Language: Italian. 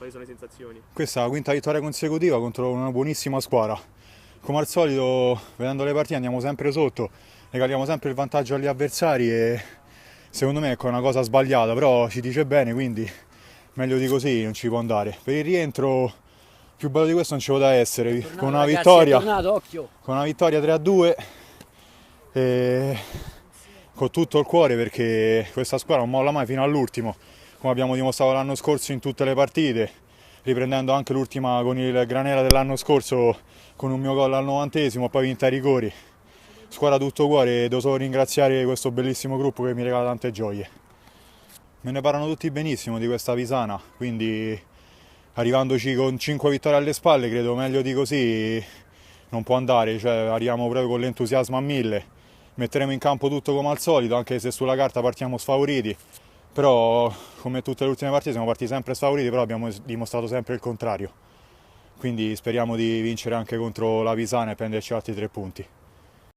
Quali sono le sensazioni? Questa è la quinta vittoria consecutiva contro una buonissima squadra. Come al solito, vedendo le partite andiamo sempre sotto, regaliamo sempre il vantaggio agli avversari e secondo me è una cosa sbagliata, però ci dice bene, quindi meglio di così non ci può andare. Per il rientro più bello di questo non ci poteva essere, con una ragazzi, vittoria, è tornato, occhio. con una vittoria 3-2 e con tutto il cuore, perché questa squadra non molla mai fino all'ultimo, come abbiamo dimostrato l'anno scorso in tutte le partite, riprendendo anche l'ultima con il Granera dell'anno scorso con un mio gol al 90esimo, poi vinta ai rigori. Squadra tutto cuore e devo solo ringraziare questo bellissimo gruppo che mi regala tante gioie. Me ne parlano tutti benissimo di questa Pisana, quindi arrivandoci con 5 vittorie alle spalle credo meglio di così non può andare, cioè arriviamo proprio con l'entusiasmo a 1000. Metteremo in campo tutto come al solito, anche se sulla carta partiamo sfavoriti, però come tutte le ultime partite siamo partiti sempre sfavoriti, però abbiamo dimostrato sempre il contrario. Quindi speriamo di vincere anche contro la Pisana e prenderci altri 3 punti.